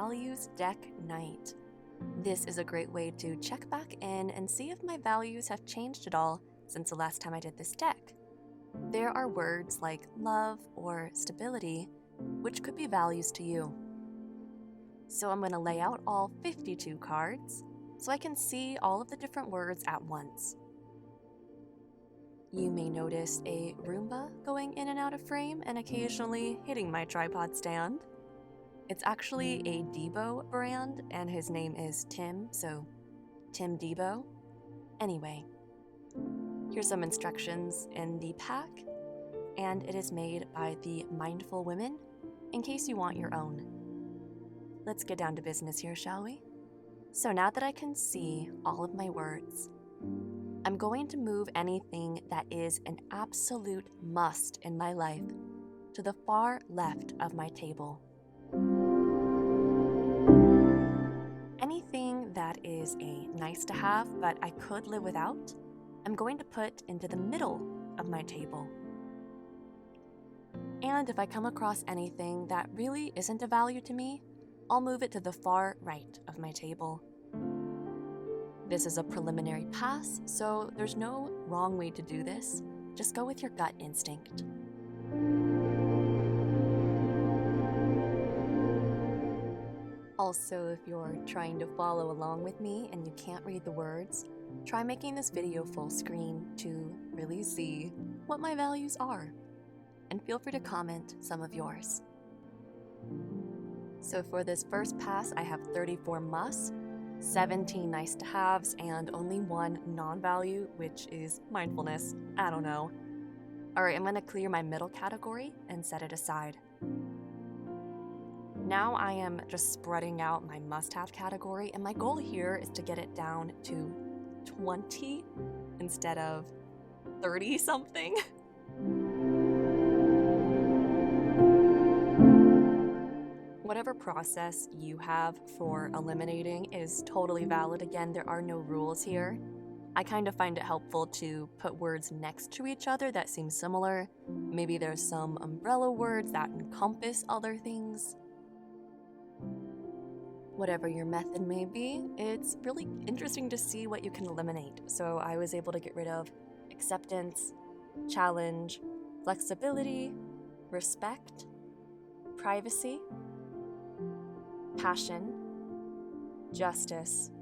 Values Deck Night. This is a great way to check back in and see if my values have changed at all since the last time I did this deck. There are words like love or stability, which could be values to you. So I'm going to lay out all 52 cards so I can see all of the different words at once. You may notice a Roomba going in and out of frame and occasionally hitting my tripod stand. It's actually a Debo brand and his name is Tim, so Tim Debo. Anyway, here's some instructions in the pack, and it is made by the Mindful Women in case you want your own. Let's get down to business here, shall we? So now that I can see all of my words, I'm going to move anything that is an absolute must in my life to the far left of my table. Anything that is a nice to have but I could live without, I'm going to put into the middle of my table. And if I come across anything that really isn't a value to me, I'll move it to the far right of my table. This is a preliminary pass, so there's no wrong way to do this. Just go with your gut instinct. Also, if you're trying to follow along with me and you can't read the words, try making this video full screen to really see what my values are. And feel free to comment some of yours. So for this first pass, I have 34 musts, 17 nice to haves, and only one non-value, which is mindfulness. I don't know. Alright, I'm going to clear my middle category and set it aside. Now I am just spreading out my must-have category, and my goal here is to get it down to 20 instead of 30-something. Whatever process you have for eliminating is totally valid. Again, there are no rules here. I kind of find it helpful to put words next to each other that seem similar. Maybe there's some umbrella words that encompass other things. Whatever your method may be, it's really interesting to see what you can eliminate. So I was able to get rid of acceptance, challenge, flexibility, respect, privacy, passion, justice,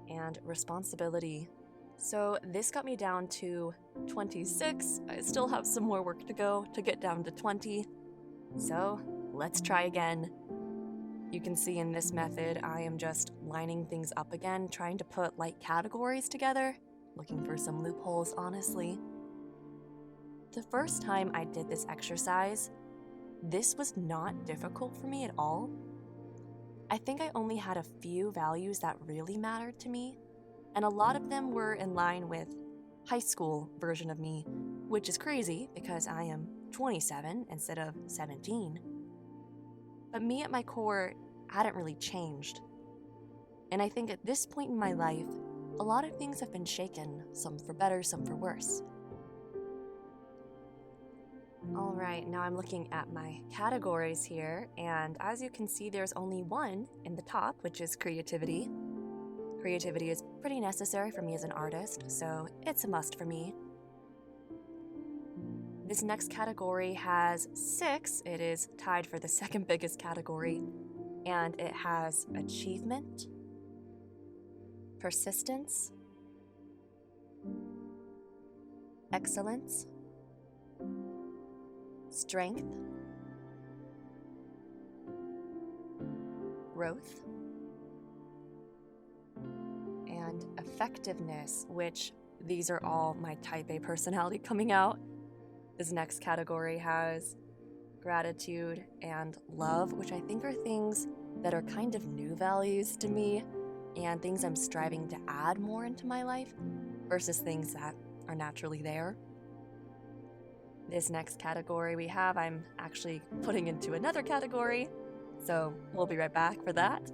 and responsibility. So this got me down to 26. I still have some more work to go to get down to 20. So let's try again. You can see in this method, I am just lining things up again, trying to put like categories together, looking for some loopholes, honestly. The first time I did this exercise, this was not difficult for me at all. I think I only had a few values that really mattered to me, and a lot of them were in line with high school version of me, which is crazy because I am 27 instead of 17. But me at my core hadn't really changed. And I think at this point in my life, a lot of things have been shaken, some for better, some for worse. Alright, now I'm looking at my categories here, and as you can see, there's only one in the top, which is creativity. Creativity is pretty necessary for me as an artist, so it's a must for me. This next category has 6. It is tied for the second biggest category, and it has achievement, persistence, excellence, strength, growth, and effectiveness, which these are all my type A personality coming out. This next category has gratitude and love, which I think are things that are kind of new values to me and things I'm striving to add more into my life versus things that are naturally there. This next category we have, I'm actually putting into another category, so we'll be right back for that.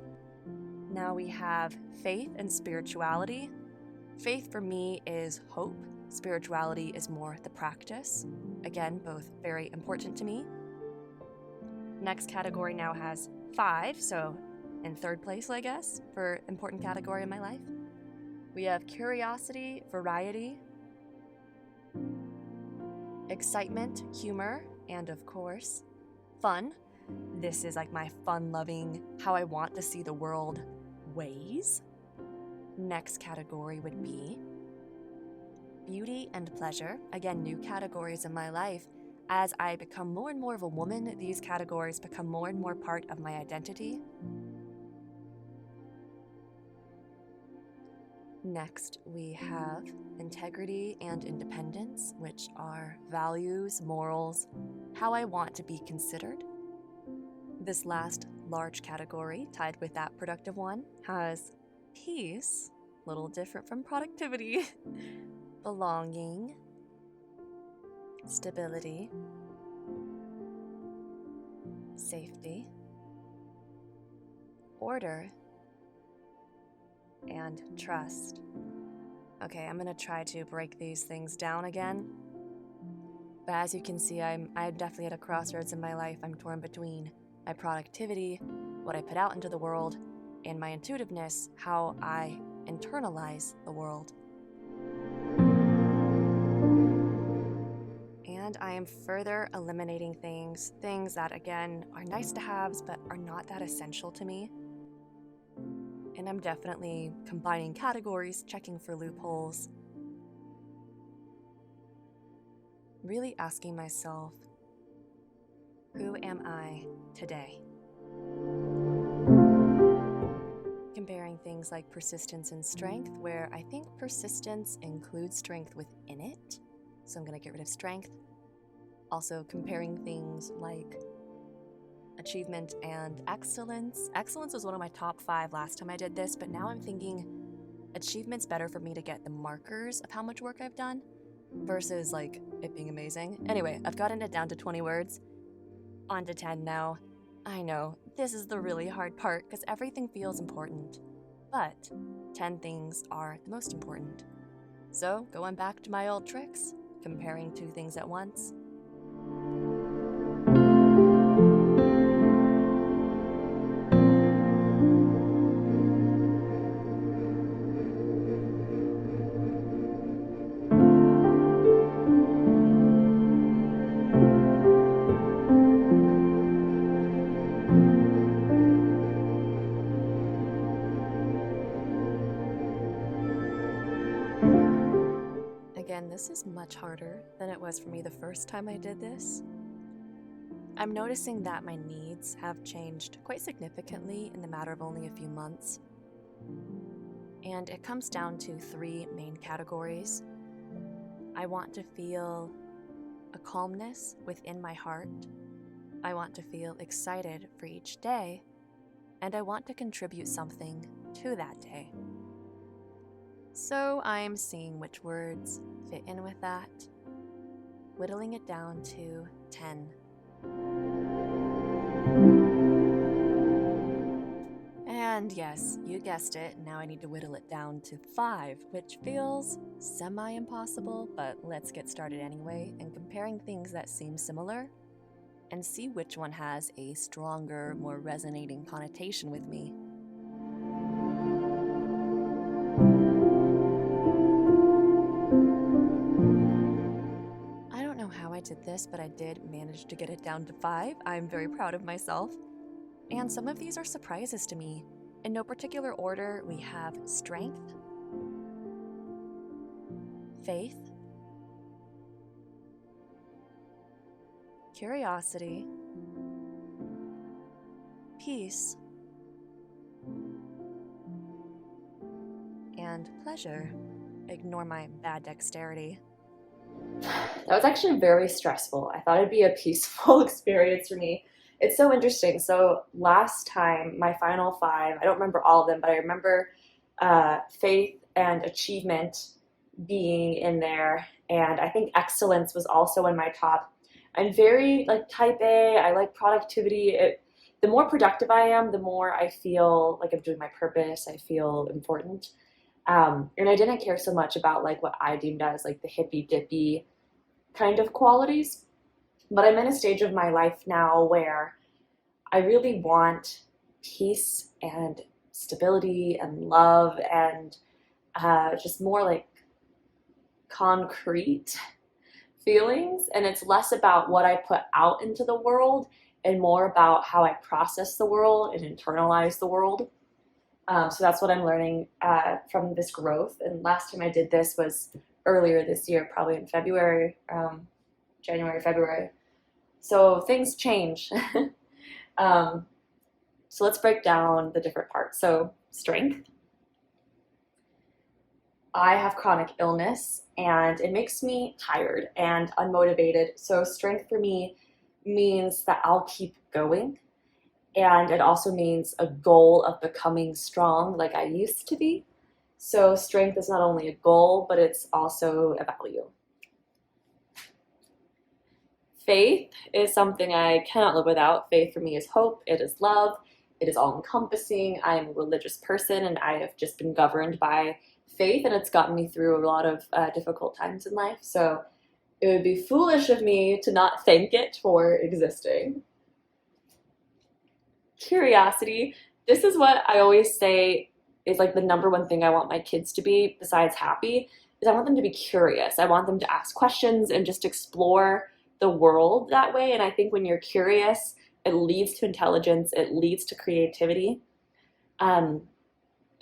Now we have faith and spirituality. Faith for me is hope. Spirituality is more the practice. Again, both very important to me. Next category now has 5, so in third place, I guess, for important category in my life. We have curiosity, variety, excitement, humor, and of course, fun. This is like my fun-loving, how I want to see the world ways. Next category would be beauty and pleasure. Again, new categories in my life. As I become more and more of a woman, these categories become more and more part of my identity. Next, we have integrity and independence, which are values, morals, how I want to be considered. This last large category, tied with that productive one, has peace, a little different from productivity, belonging, stability, safety, order, and trust. Okay, I'm gonna try to break these things down again. But as you can see, I'm definitely at a crossroads in my life. I'm torn between my productivity, what I put out into the world, and my intuitiveness, how I internalize the world. And I am further eliminating things that again are nice to haves but are not that essential to me. And I'm definitely combining categories, checking for loopholes. Really asking myself, who am I today? Comparing things like persistence and strength, where I think persistence includes strength within it. So I'm going to get rid of strength. Also comparing things like achievement and excellence. Excellence was one of my top 5 last time I did this, but now I'm thinking achievement's better for me to get the markers of how much work I've done versus like it being amazing. Anyway, I've gotten it down to 20 words. On to 10 now. I know, this is the really hard part because everything feels important, but 10 things are the most important. So, going back to my old tricks, comparing 2 things at once. Again, this is much harder than it was for me the first time I did this. I'm noticing that my needs have changed quite significantly in the matter of only a few months. And it comes down to 3 main categories. I want to feel a calmness within my heart. I want to feel excited for each day. And I want to contribute something to that day. So I'm seeing which words fit in with that, whittling it down to 10. And yes, you guessed it, now I need to whittle it down to 5, which feels semi-impossible, but let's get started anyway, and comparing things that seem similar, and see which one has a stronger, more resonating connotation with me. I don't know how I did this, but I did manage to get it down to 5. I'm very proud of myself. And some of these are surprises to me. In no particular order, we have strength, faith, curiosity, peace, and pleasure. Ignore my bad dexterity. That was actually very stressful. I thought it'd be a peaceful experience for me. It's so interesting. So last time, my final 5, I don't remember all of them, but I remember faith and achievement being in there. And I think excellence was also in my top. I'm very like type A. I like productivity. The more productive I am, the more I feel like I'm doing my purpose. I feel important. And I didn't care so much about like what I deemed as like the hippy dippy kind of qualities. But I'm in a stage of my life now where I really want peace and stability and love and just more like concrete feelings. And it's less about what I put out into the world and more about how I process the world and internalize the world. So that's what I'm learning from this growth. And last time I did this was earlier this year, probably in February, January, February. So things change. So let's break down the different parts. So strength. I have chronic illness and it makes me tired and unmotivated. So strength for me means that I'll keep going. And it also means a goal of becoming strong like I used to be. So strength is not only a goal, but it's also a value. Faith is something I cannot live without. Faith for me is hope, it is love, it is all-encompassing. I am a religious person and I have just been governed by faith, and it's gotten me through a lot of difficult times in life. So it would be foolish of me to not thank it for existing. Curiosity. This is what I always say is like the number one thing I want my kids to be, besides happy, is I want them to be curious. I want them to ask questions and just explore the world that way. And I think when you're curious, it leads to intelligence, it leads to creativity. And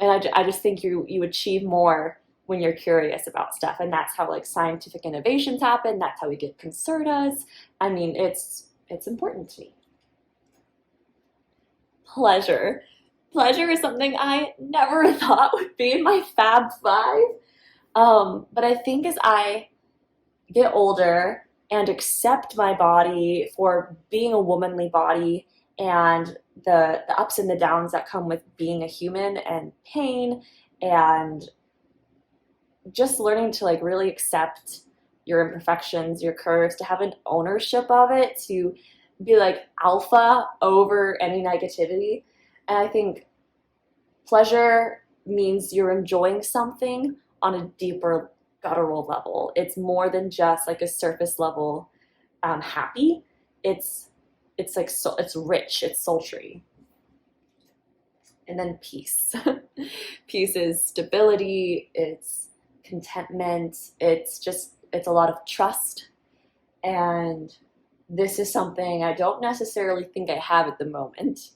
I just think you achieve more when you're curious about stuff. And that's how like scientific innovations happen. That's how we get concertas. I mean, it's important to me. Pleasure. Pleasure is something I never thought would be in my Fab Five. But I think as I get older and accept my body for being a womanly body and the ups and the downs that come with being a human and pain and just learning to like really accept your imperfections, your curves, to have an ownership of it, to be like alpha over any negativity. And I think pleasure means you're enjoying something on a deeper guttural level. It's more than just like a surface level happy. It's like it's rich, it's sultry. And then peace. Peace is stability, it's contentment, it's a lot of trust. And this is something I don't necessarily think I have at the moment,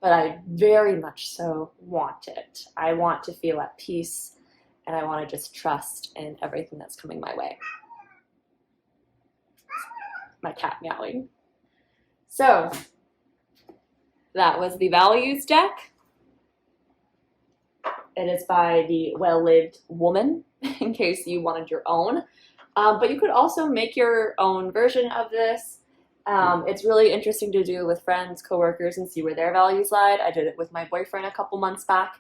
but I very much so want it. I want to feel at peace, and I want to just trust in everything that's coming my way. My cat meowing. So that was the values deck. It is by the Well-Lived Woman, in case you wanted your own. But you could also make your own version of this. It's really interesting to do with friends, coworkers, and see where their values lied. I did it with my boyfriend a couple months back,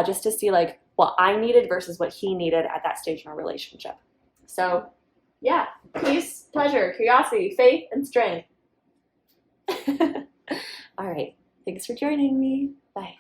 just to see like what I needed versus what he needed at that stage in our relationship. So yeah, peace, pleasure, curiosity, faith, and strength. All right, thanks for joining me. Bye.